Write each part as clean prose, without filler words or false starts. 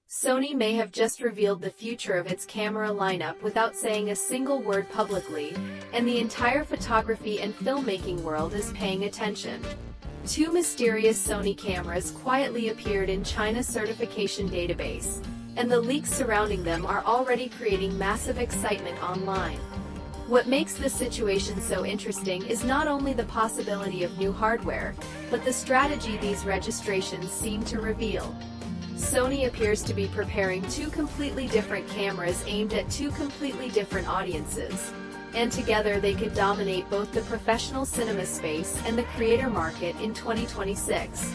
Sony may have just revealed the future of its camera lineup without saying a single word publicly, and the entire photography and filmmaking world is paying attention. Two mysterious Sony cameras quietly appeared in China's certification database, and the leaks surrounding them are already creating massive excitement online. What makes this situation so interesting is not only the possibility of new hardware, but the strategy these registrations seem to reveal. Sony appears to be preparing two completely different cameras aimed at two completely different audiences, and together they could dominate both the professional cinema space and the creator market in 2026.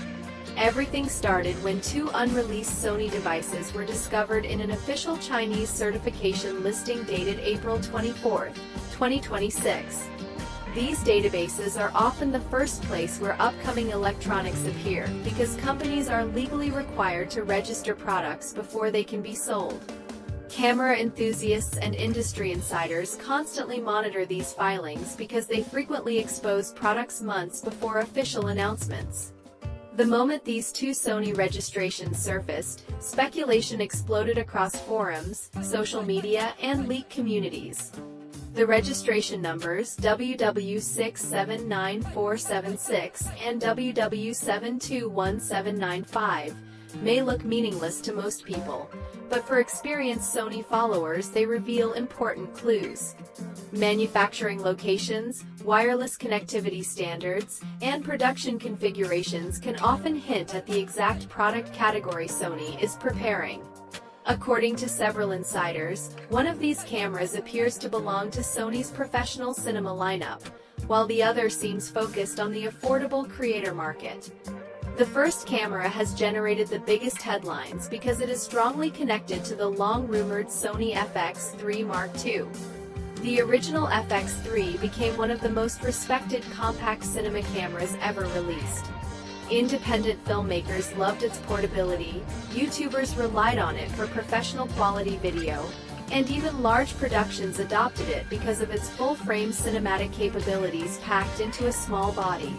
Everything started when two unreleased Sony devices were discovered in an official Chinese certification listing dated April 24, 2026. These databases are often the first place where upcoming electronics appear, because companies are legally required to register products before they can be sold. Camera enthusiasts and industry insiders constantly monitor these filings because they frequently expose products months before official announcements. The moment these two Sony registrations surfaced, speculation exploded across forums, social media, and leak communities. The registration numbers WW679476 and WW721795 may look meaningless to most people, but for experienced Sony followers they reveal important clues. Manufacturing locations, wireless connectivity standards, and production configurations can often hint at the exact product category Sony is preparing. According to several insiders, one of these cameras appears to belong to Sony's professional cinema lineup, while the other seems focused on the affordable creator market. The first camera has generated the biggest headlines because it is strongly connected to the long-rumored Sony FX3 Mark II. The original FX3 became one of the most respected compact cinema cameras ever released. Independent filmmakers loved its portability, YouTubers relied on it for professional quality video, and even large productions adopted it because of its full-frame cinematic capabilities packed into a small body.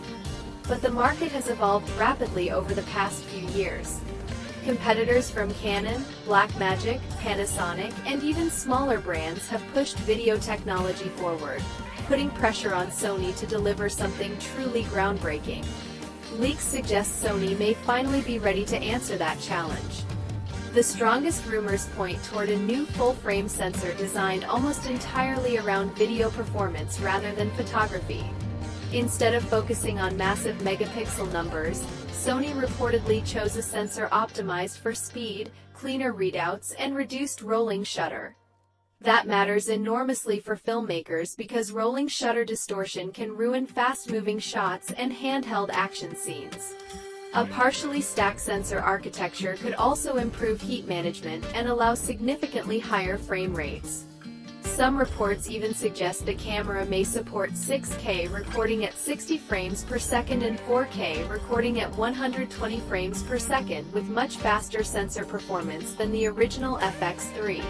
But the market has evolved rapidly over the past few years. Competitors from Canon, Blackmagic, Panasonic, and even smaller brands have pushed video technology forward, putting pressure on Sony to deliver something truly groundbreaking. Leaks suggest Sony may finally be ready to answer that challenge. The strongest rumors point toward a new full-frame sensor designed almost entirely around video performance rather than photography. Instead of focusing on massive megapixel numbers, Sony reportedly chose a sensor optimized for speed, cleaner readouts, and reduced rolling shutter. That matters enormously for filmmakers because rolling shutter distortion can ruin fast-moving shots and handheld action scenes. A partially stacked sensor architecture could also improve heat management and allow significantly higher frame rates. Some reports even suggest the camera may support 6K recording at 60 frames per second and 4K recording at 120 frames per second with much faster sensor performance than the original FX3.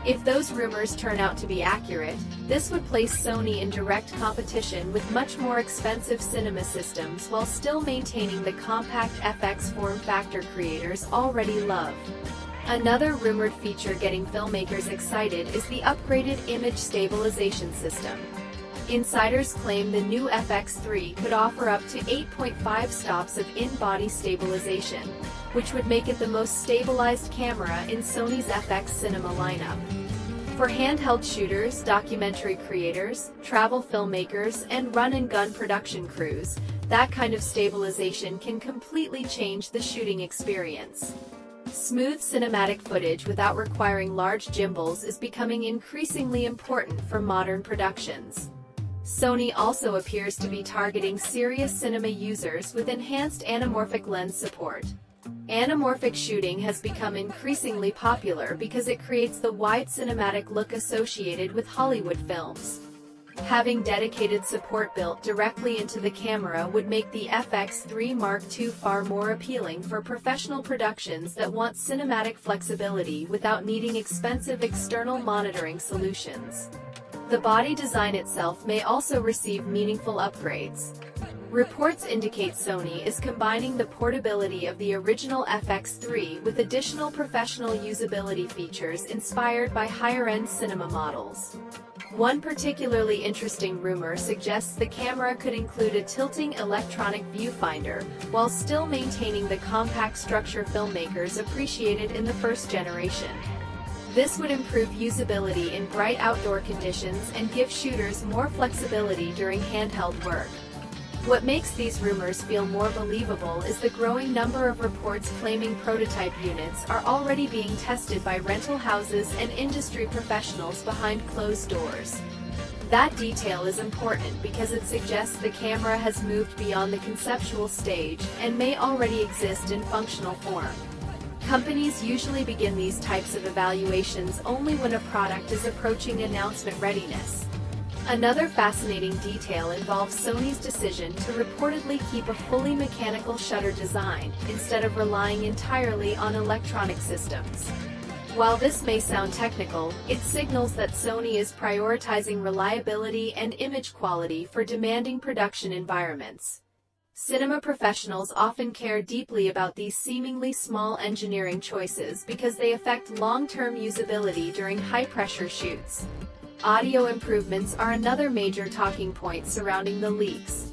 If those rumors turn out to be accurate, this would place Sony in direct competition with much more expensive cinema systems while still maintaining the compact FX form factor creators already love. Another rumored feature getting filmmakers excited is the upgraded image stabilization system. Insiders claim the new FX3 could offer up to 8.5 stops of in-body stabilization, which would make it the most stabilized camera in Sony's FX cinema lineup. For handheld shooters, documentary creators, travel filmmakers, and run-and-gun production crews, that kind of stabilization can completely change the shooting experience. Smooth cinematic footage without requiring large gimbals is becoming increasingly important for modern productions. Sony also appears to be targeting serious cinema users with enhanced anamorphic lens support. Anamorphic shooting has become increasingly popular because it creates the wide cinematic look associated with Hollywood films. Having dedicated support built directly into the camera would make the FX3 Mark II far more appealing for professional productions that want cinematic flexibility without needing expensive external monitoring solutions. The body design itself may also receive meaningful upgrades. Reports indicate Sony is combining the portability of the original FX3 with additional professional usability features inspired by higher-end cinema models. One particularly interesting rumor suggests the camera could include a tilting electronic viewfinder, while still maintaining the compact structure filmmakers appreciated in the first generation. This would improve usability in bright outdoor conditions and give shooters more flexibility during handheld work. What makes these rumors feel more believable is the growing number of reports claiming prototype units are already being tested by rental houses and industry professionals behind closed doors. That detail is important because it suggests the camera has moved beyond the conceptual stage and may already exist in functional form. Companies usually begin these types of evaluations only when a product is approaching announcement readiness. Another fascinating detail involves Sony's decision to reportedly keep a fully mechanical shutter design, instead of relying entirely on electronic systems. While this may sound technical, it signals that Sony is prioritizing reliability and image quality for demanding production environments. Cinema professionals often care deeply about these seemingly small engineering choices because they affect long-term usability during high-pressure shoots. Audio improvements are another major talking point surrounding the leaks.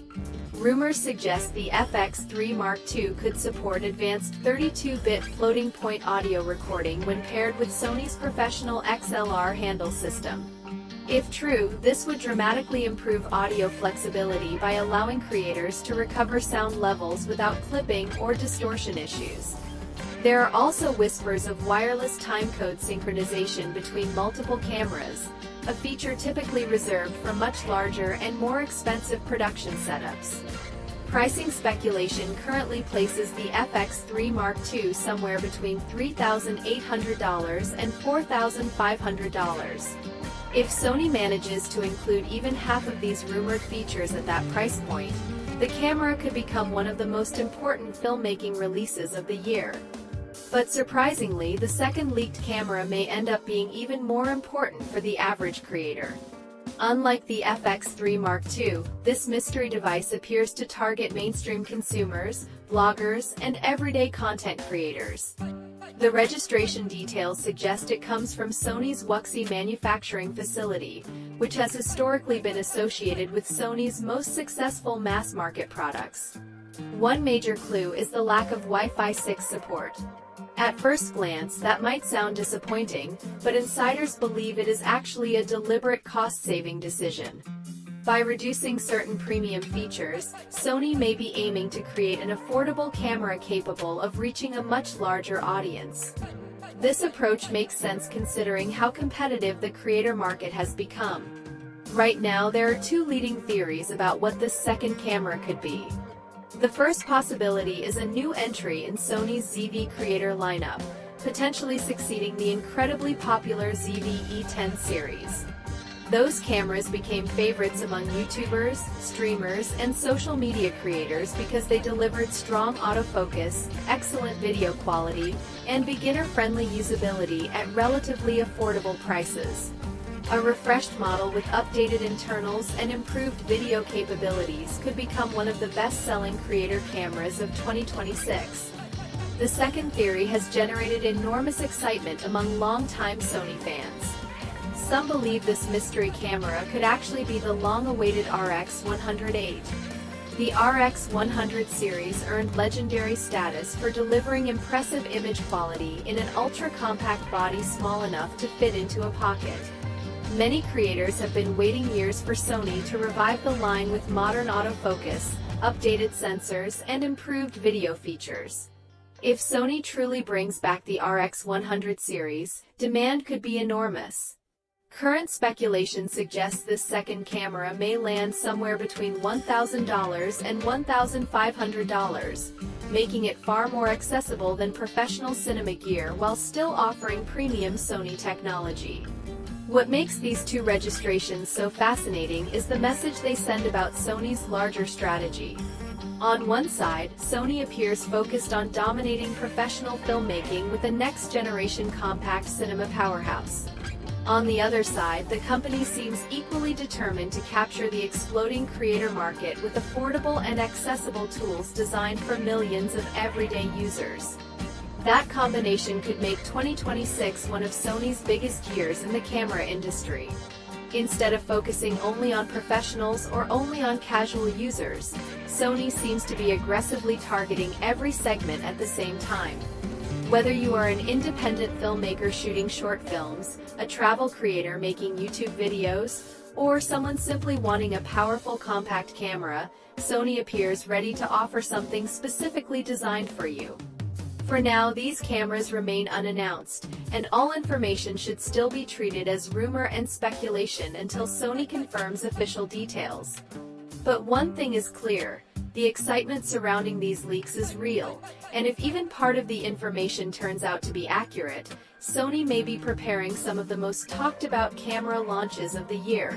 Rumors suggest the FX3 Mark II could support advanced 32-bit floating-point audio recording when paired with Sony's professional XLR handle system. If true, this would dramatically improve audio flexibility by allowing creators to recover sound levels without clipping or distortion issues. There are also whispers of wireless timecode synchronization between multiple cameras, a feature typically reserved for much larger and more expensive production setups. Pricing speculation currently places the FX3 Mark II somewhere between $3,800 and $4,500. If Sony manages to include even half of these rumored features at that price point, the camera could become one of the most important filmmaking releases of the year. But surprisingly, the second leaked camera may end up being even more important for the average creator. Unlike the FX3 Mark II, this mystery device appears to target mainstream consumers, bloggers, and everyday content creators. The registration details suggest it comes from Sony's Wuxi manufacturing facility, which has historically been associated with Sony's most successful mass-market products. One major clue is the lack of Wi-Fi 6 support. At first glance, that might sound disappointing, but insiders believe it is actually a deliberate cost-saving decision. By reducing certain premium features, Sony may be aiming to create an affordable camera capable of reaching a much larger audience. This approach makes sense considering how competitive the creator market has become. Right now, there are two leading theories about what this second camera could be. The first possibility is a new entry in Sony's ZV creator lineup, potentially succeeding the incredibly popular ZV-E10 series. Those cameras became favorites among YouTubers, streamers, and social media creators because they delivered strong autofocus, excellent video quality, and beginner-friendly usability at relatively affordable prices. A refreshed model with updated internals and improved video capabilities could become one of the best-selling creator cameras of 2026. The second theory has generated enormous excitement among longtime Sony fans. Some believe this mystery camera could actually be the long-awaited RX108. The RX100 series earned legendary status for delivering impressive image quality in an ultra-compact body small enough to fit into a pocket. Many creators have been waiting years for Sony to revive the line with modern autofocus, updated sensors, and improved video features. If Sony truly brings back the RX100 series, demand could be enormous. Current speculation suggests this second camera may land somewhere between $1,000 and $1,500, making it far more accessible than professional cinema gear while still offering premium Sony technology. What makes these two registrations so fascinating is the message they send about Sony's larger strategy. On one side, Sony appears focused on dominating professional filmmaking with a next-generation compact cinema powerhouse. On the other side, the company seems equally determined to capture the exploding creator market with affordable and accessible tools designed for millions of everyday users. That combination could make 2026 one of Sony's biggest years in the camera industry. Instead of focusing only on professionals or only on casual users, Sony seems to be aggressively targeting every segment at the same time. Whether you are an independent filmmaker shooting short films, a travel creator making YouTube videos, or someone simply wanting a powerful compact camera, Sony appears ready to offer something specifically designed for you. For now, these cameras remain unannounced, and all information should still be treated as rumor and speculation until Sony confirms official details. But one thing is clear: the excitement surrounding these leaks is real, and if even part of the information turns out to be accurate, Sony may be preparing some of the most talked about camera launches of the year.